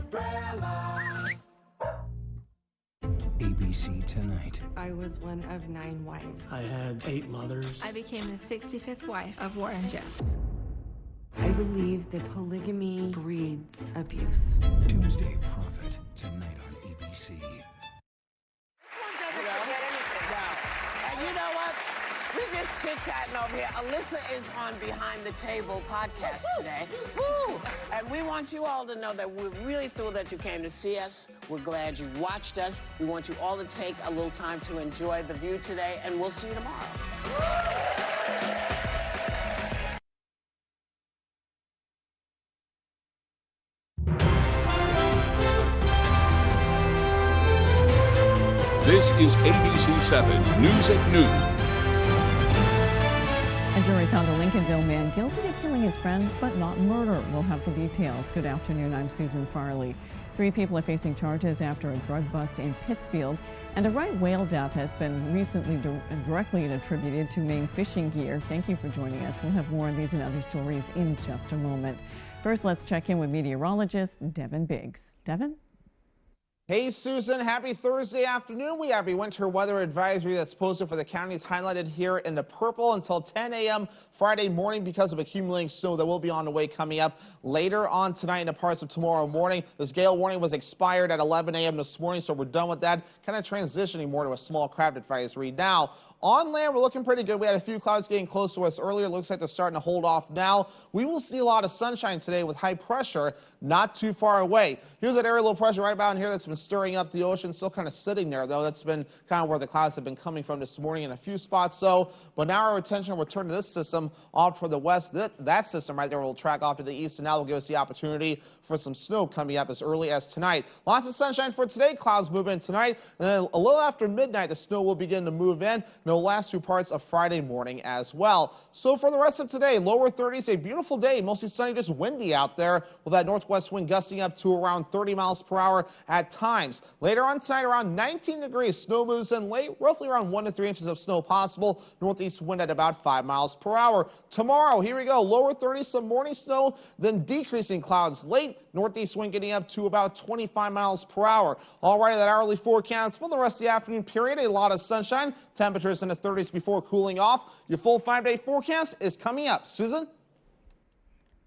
umbrella. ABC Tonight. I was one of 9 wives. I had 8 mothers. I became the 65th wife of Warren Jeffs. I believe that polygamy breeds abuse. Doomsday Prophet, tonight on ABC. And you know what? We're just chit-chatting over here. Alyssa is on Behind the Table podcast today. Woo! And we want you all to know that we're really thrilled that you came to see us. We're glad you watched us. We want you all to take a little time to enjoy the view today, and we'll see you tomorrow. This is ABC 7 News at Noon. A jury found a Lincolnville man guilty of killing his friend, but not murder. We'll have the details. Good afternoon, I'm Susan Farley. 3 people are facing charges after a drug bust in Pittsfield, and a right whale death has been recently directly attributed to Maine fishing gear. Thank you for joining us. We'll have more on these and other stories in just a moment. First, let's check in with meteorologist Devin Biggs. Devin? Hey, Susan. Happy Thursday afternoon. We have a winter weather advisory that's posted for the counties highlighted here in the purple until 10 a.m. Friday morning because of accumulating snow that will be on the way coming up later on tonight and parts of tomorrow morning. This gale warning was expired at 11 a.m. this morning, so we're done with that. Kind of transitioning more to a small craft advisory. Now, on land, we're looking pretty good. We had a few clouds getting close to us earlier. Looks like they're starting to hold off now. We will see a lot of sunshine today with high pressure not too far away. Here's that area low pressure right about in here that's been stirring up the ocean. Still kind of sitting there, though. That's been kind of where the clouds have been coming from this morning in a few spots, though. But now our attention will return to this system off for the west. That system right there will track off to the east, and now will give us the opportunity for some snow coming up as early as tonight. Lots of sunshine for today. Clouds move in tonight. And then a little after midnight, the snow will begin to move in. And it'll last through parts of Friday morning as well. So for the rest of today, lower 30s, a beautiful day, mostly sunny, just windy out there with that northwest wind gusting up to around 30 miles per hour at times. Later on tonight, around 19 degrees, snow moves in late, roughly around 1 to 3 inches of snow possible. Northeast wind at about 5 miles per hour. Tomorrow, here we go, lower 30s, some morning snow, then decreasing clouds late. Northeast wind getting up to about 25 miles per hour. All right, that hourly forecast for the rest of the afternoon period, a lot of sunshine. Temperatures in the 30s before cooling off. Your full 5-day forecast is coming up. Susan?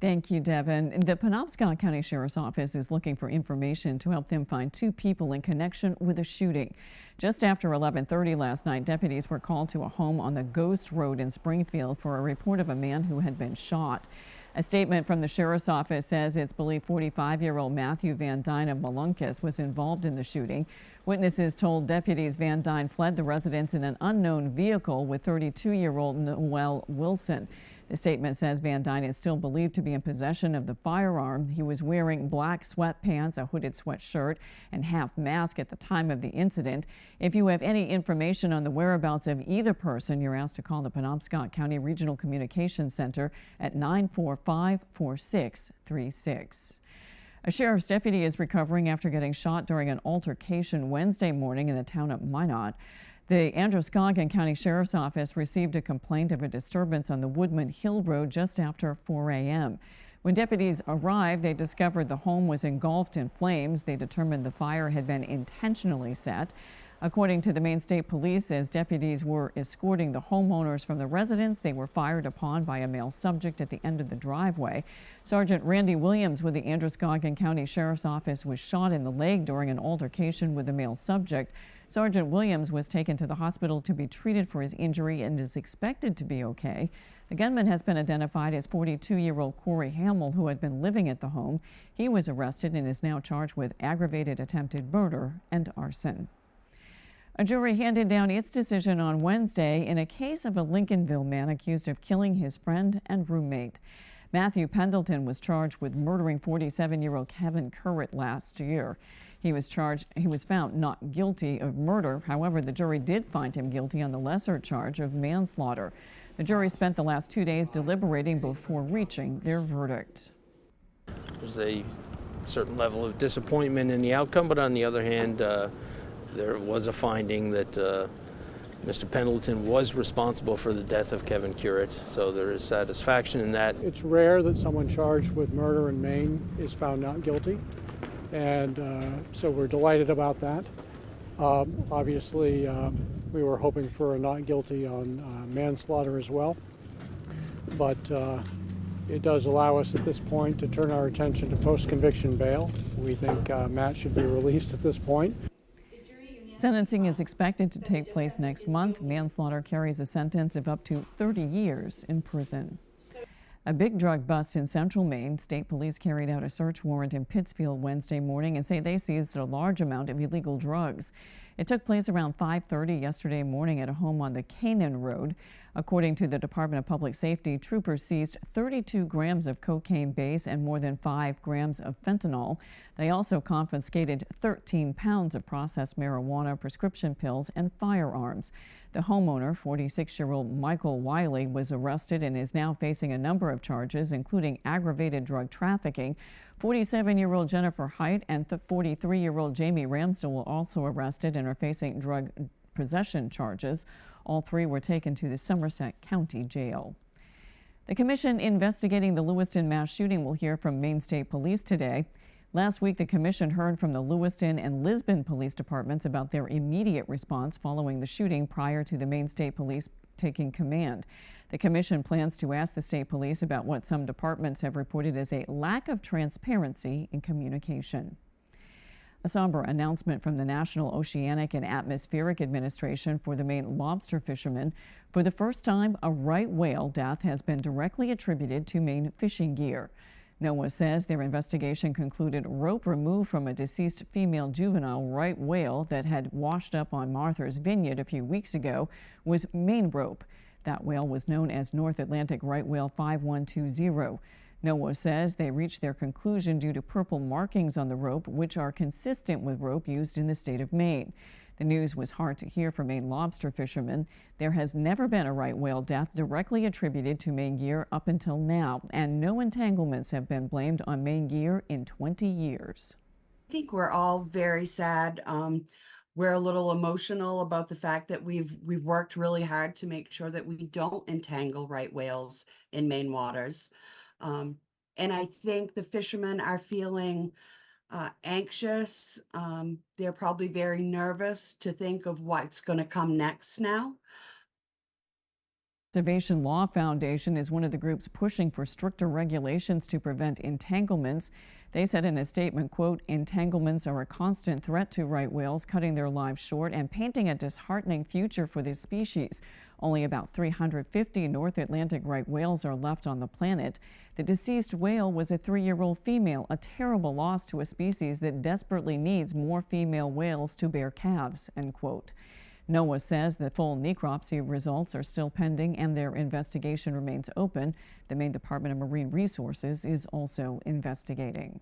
Thank you, Devin. The Penobscot County Sheriff's Office is looking for information to help them find 2 people in connection with a shooting. Just after 11:30 last night, deputies were called to a home on the Ghost Road in Springfield for a report of a man who had been shot. A statement from the Sheriff's Office says it's believed 45-year-old Matthew Van Dyne of Molunkus was involved in the shooting. Witnesses told deputies Van Dyne fled the residence in an unknown vehicle with 32-year-old Noel Wilson. The statement says Van Dyne is still believed to be in possession of the firearm. He was wearing black sweatpants, a hooded sweatshirt, and half mask at the time of the incident. If you have any information on the whereabouts of either person, you're asked to call the Penobscot County Regional Communications Center at 945-4636. A sheriff's deputy is recovering after getting shot during an altercation Wednesday morning in the town of Minot. The Androscoggin County Sheriff's Office received a complaint of a disturbance on the Woodman Hill Road just after 4 a.m. When deputies arrived, they discovered the home was engulfed in flames. They determined the fire had been intentionally set. According to the Maine State Police, as deputies were escorting the homeowners from the residence, they were fired upon by a male subject at the end of the driveway. Sergeant Randy Williams with the Androscoggin County Sheriff's Office was shot in the leg during an altercation with the male subject. Sergeant Williams was taken to the hospital to be treated for his injury and is expected to be okay. The gunman has been identified as 42-year-old Corey Hamill, who had been living at the home. He was arrested and is now charged with aggravated attempted murder and arson. A jury handed down its decision on Wednesday in a case of a Lincolnville man accused of killing his friend and roommate. Matthew Pendleton was charged with murdering 47-year-old Kevin Currett last year. He was found not guilty of murder. However, the jury did find him guilty on the lesser charge of manslaughter. The jury spent the last 2 days deliberating before reaching their verdict. There's a certain level of disappointment in the outcome, but on the other hand, there was a finding that Mr. Pendleton was responsible for the death of Kevin Currett, so there is satisfaction in that. It's rare that someone charged with murder in Maine is found not guilty. and so we're delighted about that. Obviously, we were hoping for a not guilty on manslaughter as well, but it does allow us at this point to turn our attention to post-conviction bail. We think Matt should be released at this point. Sentencing is expected to take place next month. Manslaughter carries a sentence of up to 30 years in prison. A big drug bust in central Maine. State police carried out a search warrant in Pittsfield Wednesday morning and say they seized a large amount of illegal drugs. It took place around 5:30 yesterday morning at a home on the Canaan Road. According to the Department of Public Safety, troopers seized 32 grams of cocaine base and more than 5 grams of fentanyl. They also confiscated 13 pounds of processed marijuana, prescription pills, and firearms. The homeowner, 46-year-old Michael Wiley, was arrested and is now facing a number of charges, including aggravated drug trafficking. 47-year-old Jennifer Height and 43-year-old Jamie Ramsdell were also arrested and are facing drug possession charges. All three were taken to the Somerset County Jail. The commission investigating the Lewiston mass shooting will hear from Maine State Police today. Last week, the commission heard from the Lewiston and Lisbon police departments about their immediate response following the shooting prior to the Maine State Police taking command. The commission plans to ask the state police about what some departments have reported as a lack of transparency in communication. A somber announcement from the National Oceanic and Atmospheric Administration for the Maine lobster fishermen. For the first time, a right whale death has been directly attributed to Maine fishing gear. NOAA says their investigation concluded rope removed from a deceased female juvenile right whale that had washed up on Martha's Vineyard a few weeks ago was Maine rope. That whale was known as North Atlantic right whale 5120. NOAA says they reached their conclusion due to purple markings on the rope, which are consistent with rope used in the state of Maine. The news was hard to hear for Maine lobster fishermen. There has never been a right whale death directly attributed to Maine gear up until now, and no entanglements have been blamed on Maine gear in 20 years. I think we're all very sad. We're a little emotional about the fact that we've worked really hard to make sure that we don't entangle right whales in Maine waters. And I think the fishermen are feeling anxious. They're probably very nervous to think of what's going to come next now. Conservation Law Foundation is one of the groups pushing for stricter regulations to prevent entanglements. They said in a statement, quote, "Entanglements are a constant threat to right whales, cutting their lives short and painting a disheartening future for this species. Only about 350 North Atlantic right whales are left on the planet. The deceased whale was a 3-year-old female, a terrible loss to a species that desperately needs more female whales to bear calves," end quote. NOAA says the full necropsy results are still pending and their investigation remains open. The Maine Department of Marine Resources is also investigating.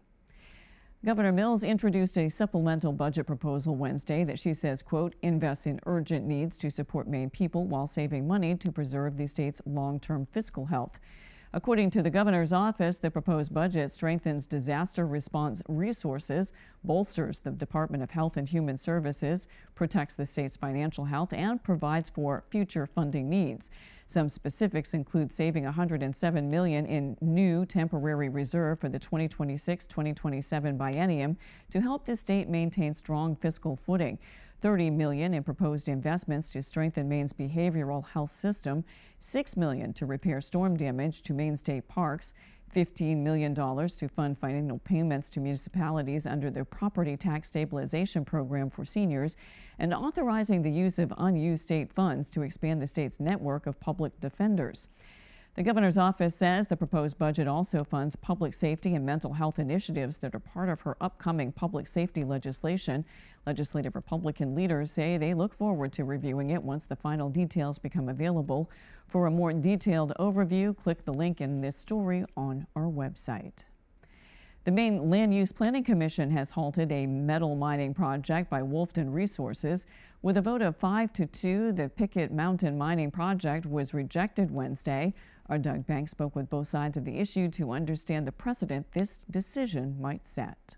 Governor Mills introduced a supplemental budget proposal Wednesday that she says, quote, invests in urgent needs to support Maine people while saving money to preserve the state's long-term fiscal health. According to the governor's office, the proposed budget strengthens disaster response resources, bolsters the Department of Health and Human Services, protects the state's financial health, and provides for future funding needs. Some specifics include saving $107 million in new temporary reserve for the 2026-2027 biennium to help the state maintain strong fiscal footing. $30 million in proposed investments to strengthen Maine's behavioral health system, $6 million to repair storm damage to Maine state parks, $15 million to fund financial payments to municipalities under their property tax stabilization program for seniors, and authorizing the use of unused state funds to expand the state's network of public defenders. The governor's office says the proposed budget also funds public safety and mental health initiatives that are part of her upcoming public safety legislation. Legislative Republican leaders say they look forward to reviewing it once the final details become available. For a more detailed overview, click the link in this story on our website. The Maine Land Use Planning Commission has halted a metal mining project by Wolfton Resources. With a vote of 5-2, the Picket Mountain mining project was rejected Wednesday. Our Doug Banks spoke with both sides of the issue to understand the precedent this decision might set.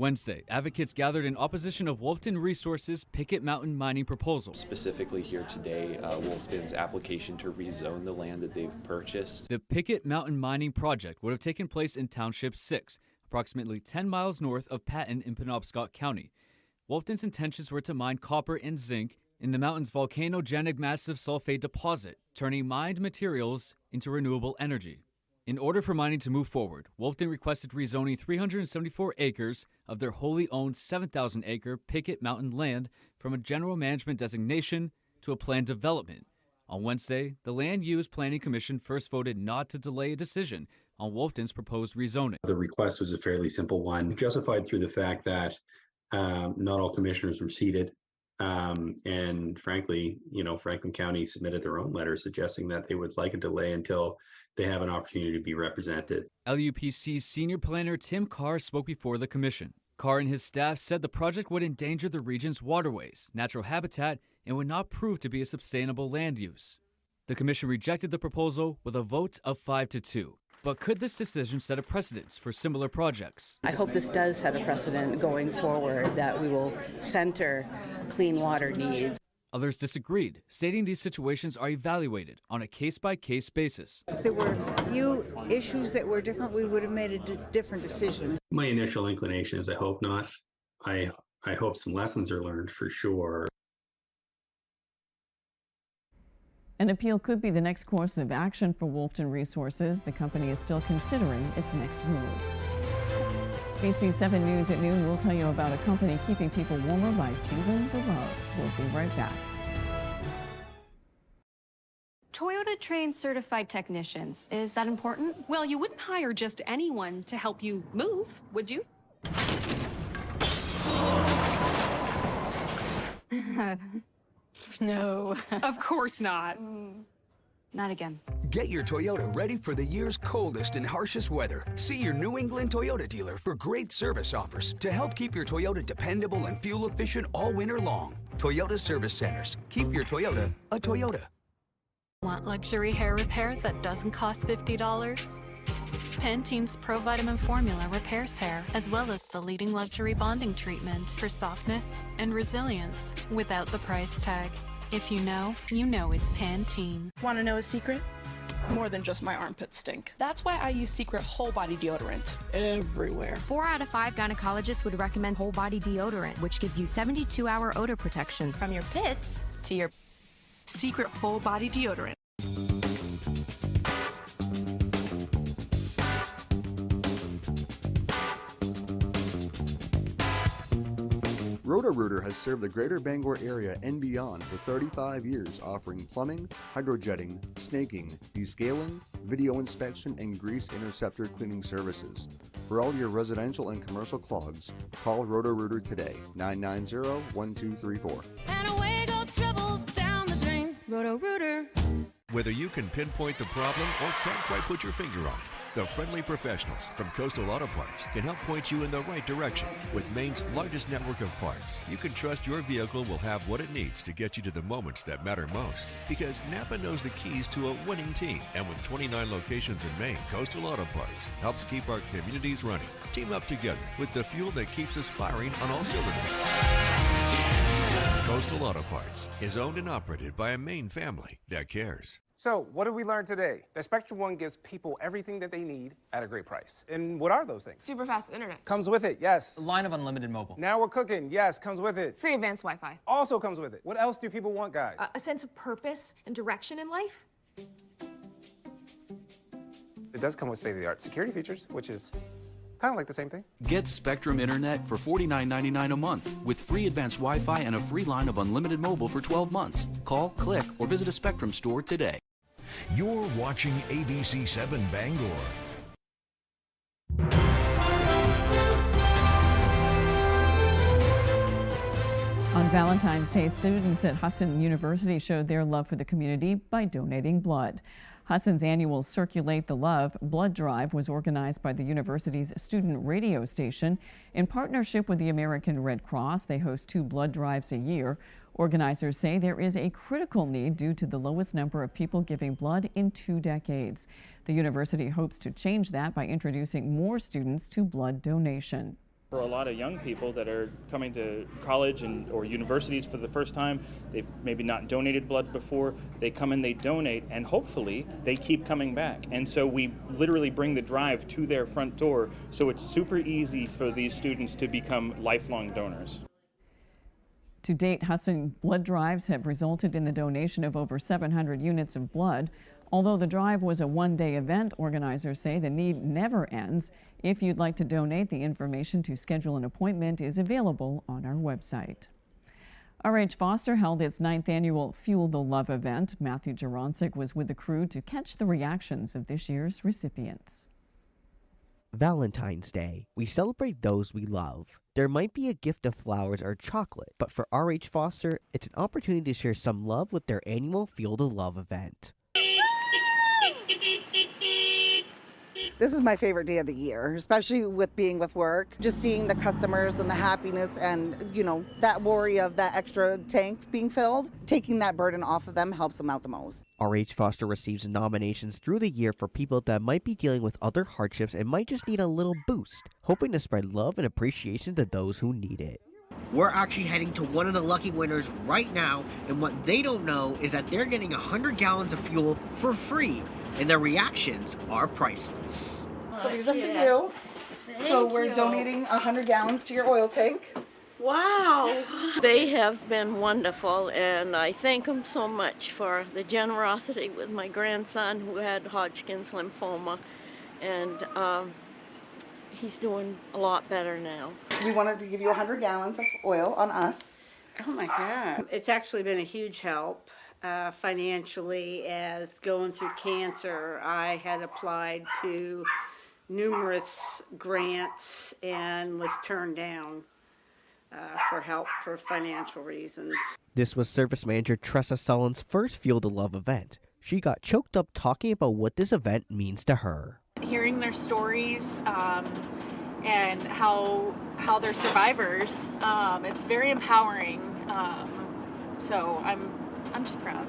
Wednesday, advocates gathered in opposition of Wolfton Resources' Picket Mountain mining proposal. Specifically here today, Wolfton's application to rezone the land that they've purchased. The Picket Mountain mining project would have taken place in Township 6, approximately 10 miles north of Patton in Penobscot County. Wolfton's intentions were to mine copper and zinc in the mountain's volcanogenic massive sulfate deposit, turning mined materials into renewable energy. In order for mining to move forward, Wolfton requested rezoning 374 acres of their wholly owned 7,000-acre Picket Mountain land from a general management designation to a planned development. On Wednesday, the Land Use Planning Commission first voted not to delay a decision on Wolfton's proposed rezoning. The request was a fairly simple one, justified through the fact that not all commissioners were seated. And frankly, Franklin County submitted their own letter suggesting that they would like a delay until they have an opportunity to be represented. LUPC's senior planner Tim Carr spoke before the commission. Carr and his staff said the project would endanger the region's waterways, natural habitat, and would not prove to be a sustainable land use. The commission rejected the proposal with a vote of 5-2. But could this decision set a precedent for similar projects? I hope this does set a precedent going forward that we will center clean water needs. Others disagreed, stating these situations are evaluated on a case-by-case basis. If there were a few issues that were different, we would have made a different decision. My initial inclination is I hope not. I hope some lessons are learned for sure. An appeal could be the next course of action for Wolfton Resources. The company is still considering its next move. ABC7 News at noon will tell you about a company keeping people warmer by fueling the love. We'll be right back. Toyota trains certified technicians. Is that important? Well, you wouldn't hire just anyone to help you move, would you? No. Of course not. Not again. Get your Toyota ready for the year's coldest and harshest weather. See your New England Toyota dealer for great service offers to help keep your Toyota dependable and fuel efficient all winter long. Toyota Service Centers. Keep your Toyota a Toyota. Want luxury hair repair that doesn't cost $50? Pantene's Pro Vitamin Formula repairs hair, as well as the leading luxury bonding treatment for softness and resilience without the price tag. If you know it's Pantene. Want to know a secret? More than just my armpits stink. That's why I use Secret Whole Body Deodorant everywhere. 4 out of 5 gynecologists would recommend whole body deodorant, which gives you 72-hour odor protection from your pits to your Secret Whole Body Deodorant. Roto-Rooter has served the greater Bangor area and beyond for 35 years, offering plumbing, hydrojetting, snaking, descaling, video inspection, and grease interceptor cleaning services. For all your residential and commercial clogs, call Roto-Rooter today, 990-1234. And away go troubles down the drain. Roto-Rooter. Whether you can pinpoint the problem or can't quite put your finger on it, the friendly professionals from Coastal Auto Parts can help point you in the right direction. With Maine's largest network of parts, you can trust your vehicle will have what it needs to get you to the moments that matter most. Because Napa knows the keys to a winning team. And with 29 locations in Maine, Coastal Auto Parts helps keep our communities running. Team up together with the fuel that keeps us firing on all cylinders. Coastal Auto Parts is owned and operated by a Maine family that cares. So, what did we learn today? That Spectrum One gives people everything that they need at a great price. And what are those things? Super fast internet. Comes with it, yes. A line of unlimited mobile. Now we're cooking, yes, comes with it. Free advanced Wi-Fi. Also comes with it. What else do people want, guys? A sense of purpose and direction in life. It does come with state-of-the-art security features, which is kind of like the same thing. Get Spectrum Internet for $49.99 a month with free advanced Wi-Fi and a free line of unlimited mobile for 12 months. Call, click, or visit a Spectrum store today. You're watching ABC7 Bangor. On Valentine's Day, students at Husson University showed their love for the community by donating blood. Husson's annual Circulate the Love blood drive was organized by the university's student radio station. In partnership with the American Red Cross, they host 2 blood drives a year. Organizers say there is a critical need due to the lowest number of people giving blood in 2 decades. The university hopes to change that by introducing more students to blood donation. For a lot of young people that are coming to college or universities for the first time, they've maybe not donated blood before, they come in, they donate, and hopefully they keep coming back. And so we literally bring the drive to their front door, so it's super easy for these students to become lifelong donors. To date, Husson blood drives have resulted in the donation of over 700 units of blood. Although the drive was a one-day event, organizers say the need never ends. If you'd like to donate, the information to schedule an appointment is available on our website. RH Foster held its 9th annual Fuel the Love event. Matthew Jaroncic was with the crew to catch the reactions of this year's recipients. Valentine's Day. We celebrate those we love. There might be a gift of flowers or chocolate, but for RH Foster, it's an opportunity to share some love with their annual Fuel the Love event. This is my favorite day of the year, especially with being with work. Just seeing the customers and the happiness and, you know, that worry of that extra tank being filled, taking that burden off of them helps them out the most. RH Foster receives nominations through the year for people that might be dealing with other hardships and might just need a little boost, hoping to spread love and appreciation to those who need it. We're actually heading to one of the lucky winners right now, and what they don't know is that they're getting 100 gallons of fuel for free, and their reactions are priceless. So these are for you. So we're donating 100 gallons to your oil tank. Wow! They have been wonderful, and I thank them so much for the generosity with my grandson who had Hodgkin's lymphoma, and he's doing a lot better now. We wanted to give you 100 gallons of oil on us. Oh my God. It's actually been a huge help financially, as going through cancer. I had applied to numerous grants and was turned down for help for financial reasons. This was Service Manager Tressa Sullen's first Fuel the Love event. She got choked up talking about what this event means to her. Hearing their stories and how they're survivors, it's very empowering. So I'm just proud.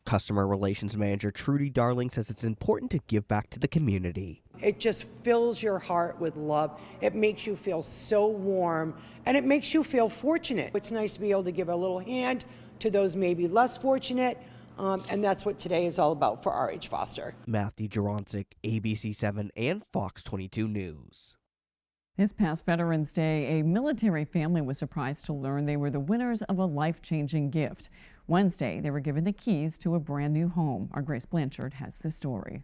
Customer Relations Manager Trudy Darling says it's important to give back to the community. It just fills your heart with love. It makes you feel so warm, and it makes you feel fortunate. It's nice to be able to give a little hand to those maybe less fortunate, and that's what today is all about for RH Foster. Matthew Jaroncic, ABC7 and Fox 22 News. This past Veterans Day, a military family was surprised to learn they were the winners of a life-changing gift. Wednesday, they were given the keys to a brand new home. Our Grace Blanchard has the story.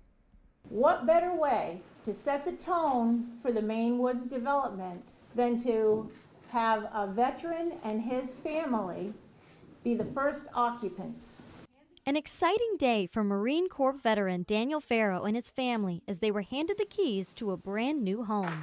What better way to set the tone for the Maine Woods development than to have a veteran and his family be the first occupants? An exciting day for Marine Corps veteran Daniel Farrow and his family as they were handed the keys to a brand new home.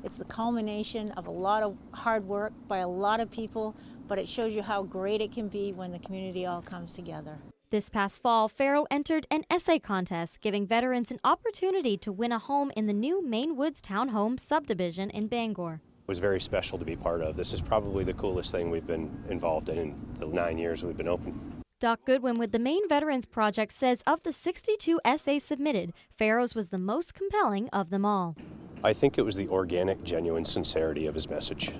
It's the culmination of a lot of hard work by a lot of people, but it shows you how great it can be when the community all comes together. This past fall, Farrow entered an essay contest, giving veterans an opportunity to win a home in the new Maine Woods Townhome subdivision in Bangor. It was very special to be part of. This is probably the coolest thing we've been involved in the 9 years we've been open. Doc Goodwin with the Maine Veterans Project says of the 62 essays submitted, Farrow's was the most compelling of them all. I think it was the organic, genuine sincerity of his message.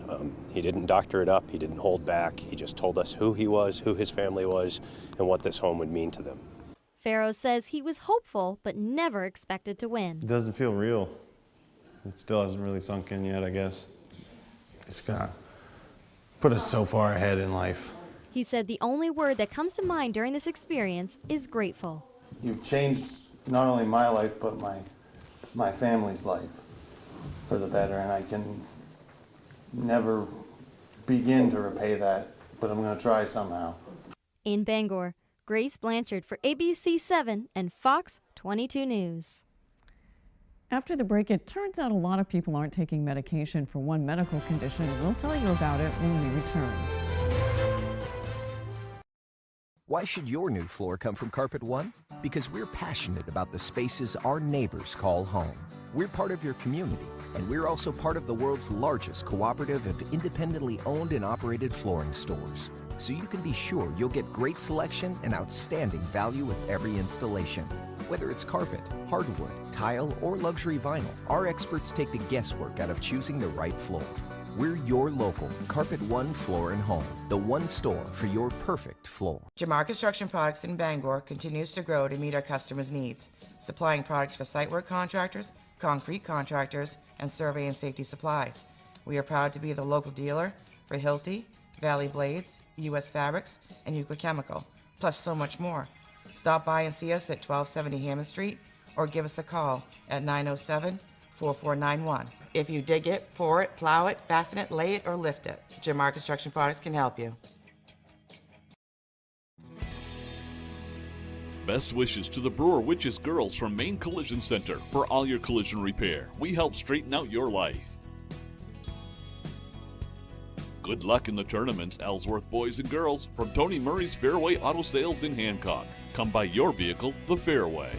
He didn't doctor it up, he didn't hold back, he just told us who he was, who his family was, and what this home would mean to them. Farrow says he was hopeful, but never expected to win. It doesn't feel real. It still hasn't really sunk in yet, I guess. It's gonna put us so far ahead in life. He said the only word that comes to mind during this experience is grateful. You've changed not only my life, but my family's life for the better, and I can never begin to repay that, but I'm going to try somehow. In Bangor, Grace Blanchard for ABC7 and Fox 22 News. After the break, it turns out a lot of people aren't taking medication for one medical condition. We'll tell you about it when we return. Why should your new floor come from Carpet One? Because we're passionate about the spaces our neighbors call home. We're part of your community, and we're also part of the world's largest cooperative of independently owned and operated flooring stores. So you can be sure you'll get great selection and outstanding value with every installation. Whether it's carpet, hardwood, tile, or luxury vinyl, our experts take the guesswork out of choosing the right floor. We're your local Carpet One Floor and Home, the one store for your perfect floor. Jamar Construction Products in Bangor continues to grow to meet our customers' needs, supplying products for site work contractors, concrete contractors, and survey and safety supplies. We are proud to be the local dealer for Hilti, Valley Blades, U.S. Fabrics, and Euclid Chemical, plus so much more. Stop by and see us at 1270 Hammond Street or give us a call at 907-4491. If you dig it, pour it, plow it, fasten it, lay it, or lift it, Jamar Construction Products can help you. Best wishes to the Brewer Witches girls from Maine Collision Center for all your collision repair. We help straighten out your life. Good luck in the tournaments, Ellsworth boys and girls, from Tony Murray's Fairway Auto Sales in Hancock. Come buy your vehicle the Fairway.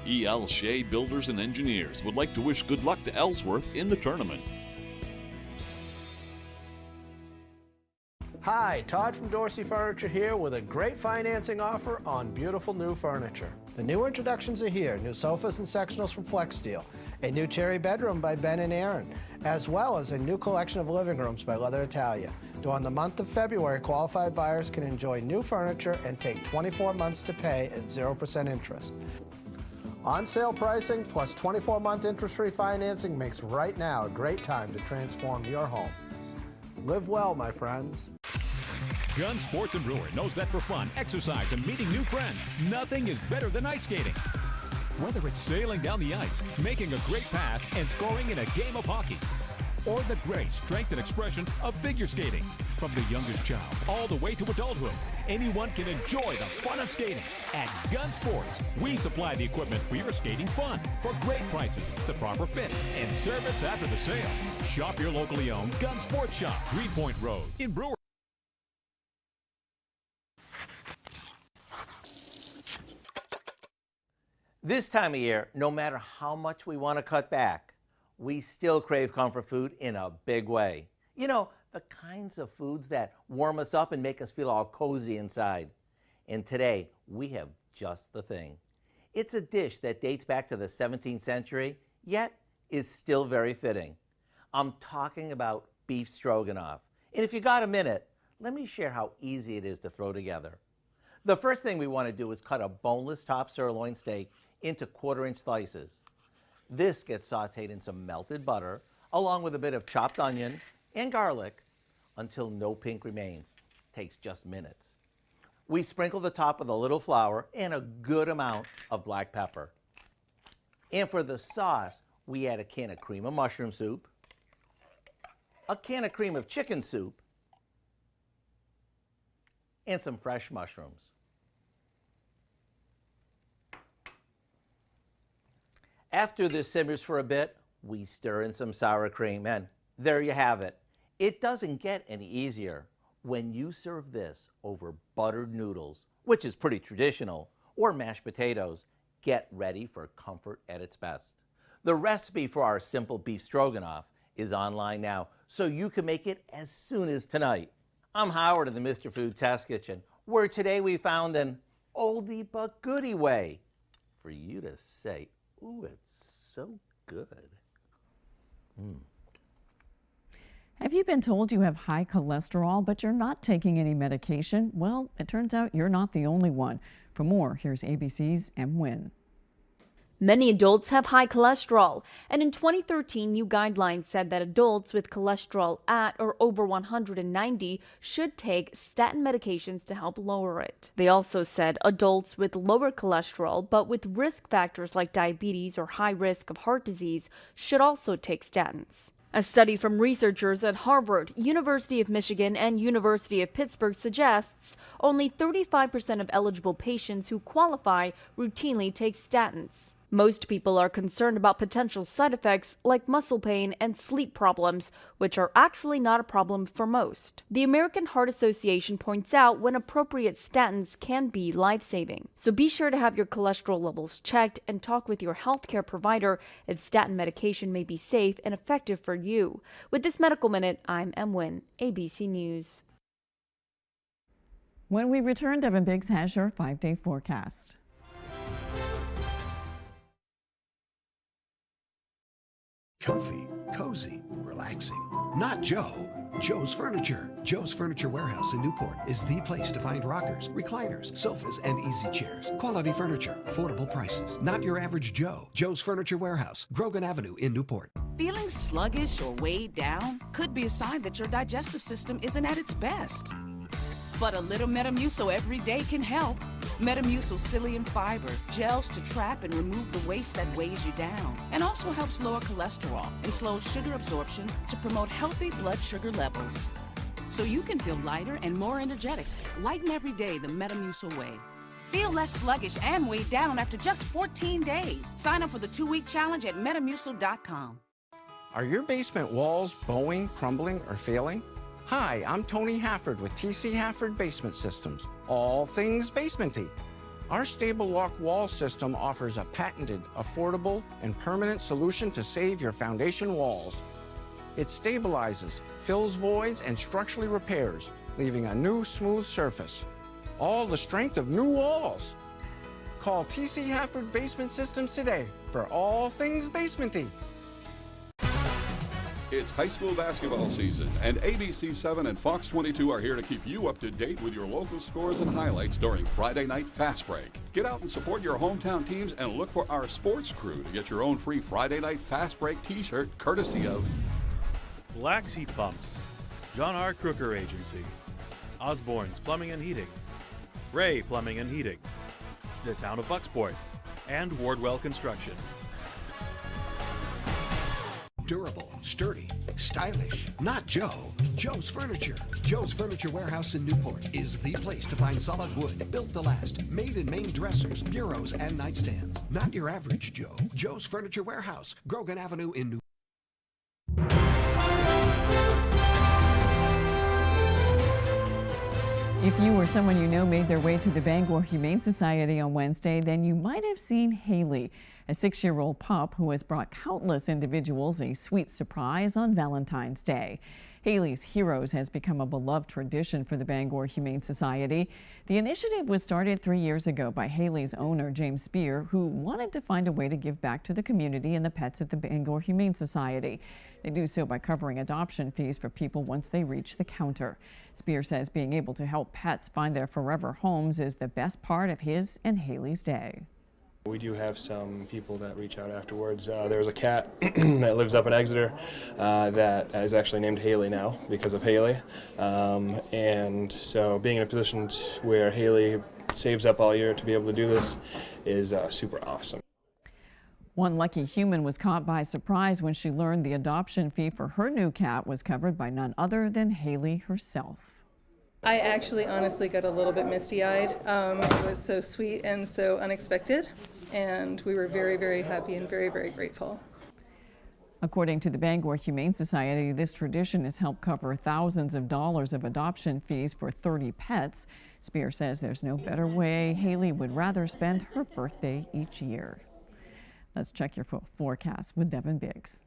E.L. Shea Builders and Engineers would like to wish good luck to Ellsworth in the tournament. Hi, Todd from Dorsey Furniture here with a great financing offer on beautiful new furniture. The new introductions are here, new sofas and sectionals from Flex Steel, a new cherry bedroom by Ben and Aaron, as well as a new collection of living rooms by Leather Italia. During the month of February, qualified buyers can enjoy new furniture and take 24 months to pay at 0% interest. On sale pricing plus 24-month interest-free financing makes right now a great time to transform your home. Live well, my friends. Gun Sports and Brewer knows that for fun, exercise, and meeting new friends, nothing is better than ice skating. Whether it's sailing down the ice, making a great pass, and scoring in a game of hockey, or the grace, strength, and expression of figure skating. From the youngest child all the way to adulthood, anyone can enjoy the fun of skating. At Gun Sports, we supply the equipment for your skating fun for great prices, the proper fit, and service after the sale. Shop your locally owned Gun Sports Shop, Greenpoint Road in Brewer. This time of year, no matter how much we want to cut back, we still crave comfort food in a big way. You know, the kinds of foods that warm us up and make us feel all cozy inside. And today, we have just the thing. It's a dish that dates back to the 17th century, yet is still very fitting. I'm talking about beef stroganoff. And if you got a minute, let me share how easy it is to throw together. The first thing we want to do is cut a boneless top sirloin steak into 1/4-inch slices. This gets sauteed in some melted butter, along with a bit of chopped onion and garlic, until no pink remains. Takes just minutes. We sprinkle the top with a little flour and a good amount of black pepper. And for the sauce, we add a can of cream of mushroom soup, a can of cream of chicken soup, and some fresh mushrooms. After this simmers for a bit, we stir in some sour cream, and there you have it. It doesn't get any easier. When you serve this over buttered noodles, which is pretty traditional, or mashed potatoes, get ready for comfort at its best. The recipe for our simple beef stroganoff is online now, so you can make it as soon as tonight. I'm Howard of the Mr. Food Test Kitchen, where today we found an oldie but goodie way for you to say, ooh, it's so good. Have you been told you have high cholesterol, but you're not taking any medication? Well, it turns out you're not the only one. For more, here's ABC's M. Wynn. Many adults have high cholesterol, and in 2013, new guidelines said that adults with cholesterol at or over 190 should take statin medications to help lower it. They also said adults with lower cholesterol but with risk factors like diabetes or high risk of heart disease should also take statins. A study from researchers at Harvard, University of Michigan, and University of Pittsburgh suggests only 35% of eligible patients who qualify routinely take statins. Most people are concerned about potential side effects like muscle pain and sleep problems, which are actually not a problem for most. The American Heart Association points out when appropriate statins can be life-saving. So be sure to have your cholesterol levels checked and talk with your healthcare provider if statin medication may be safe and effective for you. With this Medical Minute, I'm Em Nguyen, ABC News. When we return, Devin Biggs has your 5-day forecast. Comfy, cozy, relaxing. Not Joe. Joe's Furniture. Joe's Furniture Warehouse in Newport is the place to find rockers, recliners, sofas, and easy chairs. Quality furniture, affordable prices. Not your average Joe. Joe's Furniture Warehouse, Grogan Avenue in Newport. Feeling sluggish or weighed down could be a sign that your digestive system isn't at its best. But a little Metamucil every day can help. Metamucil psyllium fiber gels to trap and remove the waste that weighs you down, and also helps lower cholesterol and slows sugar absorption to promote healthy blood sugar levels. So you can feel lighter and more energetic. Lighten every day the Metamucil way. Feel less sluggish and weighed down after just 14 days. Sign up for the 2-week challenge at Metamucil.com. Are your basement walls bowing, crumbling, or failing? Hi, I'm Tony Hafford with TC Hafford Basement Systems, all things basementy. Our Stable Lock Wall System offers a patented, affordable, and permanent solution to save your foundation walls. It stabilizes, fills voids, and structurally repairs, leaving a new smooth surface. All the strength of new walls. Call TC Hafford Basement Systems today for all things basementy. It's high school basketball season, and ABC 7 and Fox 22 are here to keep you up to date with your local scores and highlights during Friday Night Fast Break. Get out and support your hometown teams and look for our sports crew to get your own free Friday Night Fast Break t-shirt courtesy of Black's Heat Pumps, John R. Crooker Agency, Osborne's Plumbing and Heating, Ray Plumbing and Heating, the Town of Bucksport, and Wardwell Construction. Durable, sturdy, stylish. Not Joe. Joe's Furniture. Joe's Furniture Warehouse in Newport is the place to find solid wood, built to last, made in Maine dressers, bureaus, and nightstands. Not your average Joe. Joe's Furniture Warehouse, Grogan Avenue in Newport. If you or someone you know made their way to the Bangor Humane Society on Wednesday, then you might have seen Haley, a 6-year-old pup who has brought countless individuals a sweet surprise on Valentine's Day. Haley's Heroes has become a beloved tradition for the Bangor Humane Society. The initiative was started 3 years ago by Haley's owner, James Spear, who wanted to find a way to give back to the community and the pets at the Bangor Humane Society. They do so by covering adoption fees for people once they reach the counter. Spear says being able to help pets find their forever homes is the best part of his and Haley's day. We do have some people that reach out afterwards. There's a cat that lives up in Exeter that is actually named Haley now because of Haley. And so being in a position where Haley saves up all year to be able to do this is super awesome. One lucky human was caught by surprise when she learned the adoption fee for her new cat was covered by none other than Haley herself. I actually honestly got a little bit misty-eyed. It was so sweet and so unexpected, and we were very, very happy and very, very grateful. According to the Bangor Humane Society, this tradition has helped cover thousands of dollars of adoption fees for 30 pets. Spear says there's no better way Haley would rather spend her birthday each year. Let's check your forecast with Devin Biggs.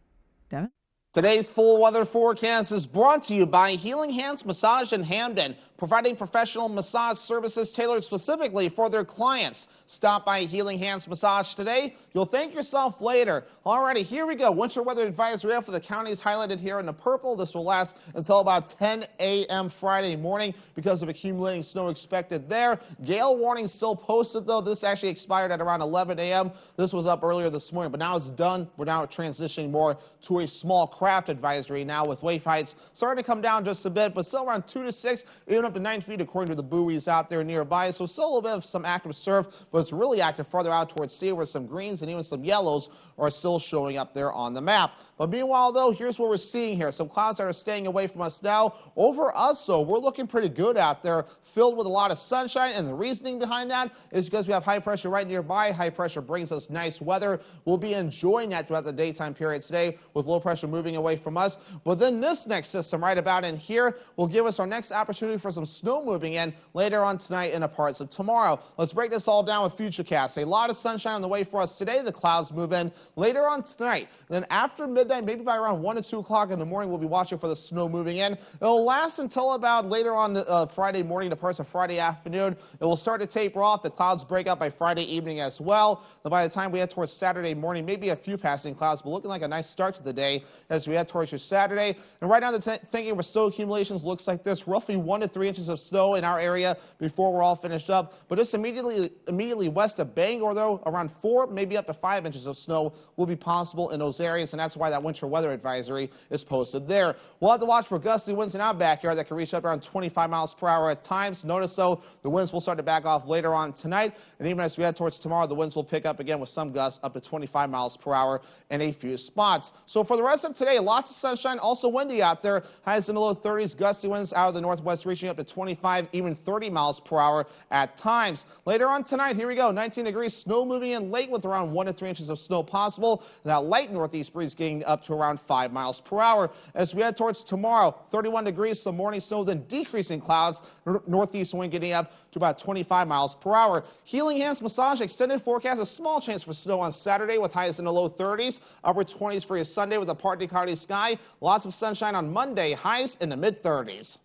Devin? Today's full weather forecast is brought to you by Healing Hands Massage in Hamden, providing professional massage services tailored specifically for their clients. Stop by Healing Hands Massage today. You'll thank yourself later. Alrighty, here we go. Winter weather advisory for the counties highlighted here in the purple. This will last until about 10 a.m. Friday morning because of accumulating snow expected there. Gale warning still posted, though. This actually expired at around 11 a.m. This was up earlier this morning, but now it's done. We're now transitioning more to a small crack draft advisory now, with wave heights starting to come down just a bit, but still around 2 to 6, even up to 9 feet according to the buoys out there nearby. So still a little bit of some active surf, but it's really active farther out towards sea, where some greens and even some yellows are still showing up there on the map. But meanwhile, though, here's what we're seeing here. Some clouds that are staying away from us now. Over us, though, we're looking pretty good out there, filled with a lot of sunshine, and the reasoning behind that is because we have high pressure right nearby. High pressure brings us nice weather. We'll be enjoying that throughout the daytime period today, with low pressure moving away from us. But then this next system right about in here will give us our next opportunity for some snow moving in later on tonight and a parts of tomorrow. Let's break this all down with Futurecast. A lot of sunshine on the way for us today. The clouds move in later on tonight. Then after midnight, maybe by around 1 to 2 o'clock in the morning, we'll be watching for the snow moving in. It'll last until about later on Friday morning to parts of Friday afternoon. It will start to taper off. The clouds break up by Friday evening as well. Then by the time we head towards Saturday morning, maybe a few passing clouds, but looking like a nice start to the day as we head towards your Saturday. And right now, the thinking for snow accumulations looks like this: roughly 1 to 3 inches of snow in our area before we're all finished up. But just immediately west of Bangor, though, around 4, maybe up to 5 inches of snow will be possible in those areas, and that's why that winter weather advisory is posted there. We'll have to watch for gusty winds in our backyard that can reach up around 25 miles per hour at times. Notice, though, the winds will start to back off later on tonight, and even as we head towards tomorrow, the winds will pick up again with some gusts up to 25 miles per hour in a few spots. So for the rest of today, lots of sunshine, also windy out there. Highs in the low 30s, gusty winds out of the northwest reaching up to 25, even 30 miles per hour at times. Later on tonight, here we go, 19 degrees, snow moving in late with around 1 to 3 inches of snow possible. That light northeast breeze getting up to around 5 miles per hour. As we head towards tomorrow, 31 degrees, some morning snow, then decreasing clouds, northeast wind getting up to about 25 miles per hour. Healing Hands Massage extended forecast, a small chance for snow on Saturday with highs in the low 30s, upper 20s for your Sunday with a partly cloudy sky. Lots of sunshine on Monday, highs in the mid-30s.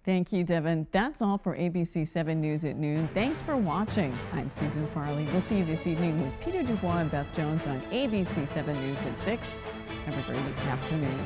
Thank you, Devin. That's all for ABC 7 News at noon. Thanks for watching. I'm Susan Farley. We'll see you this evening with Peter Dubois and Beth Jones on ABC 7 News at 6. Have a great afternoon.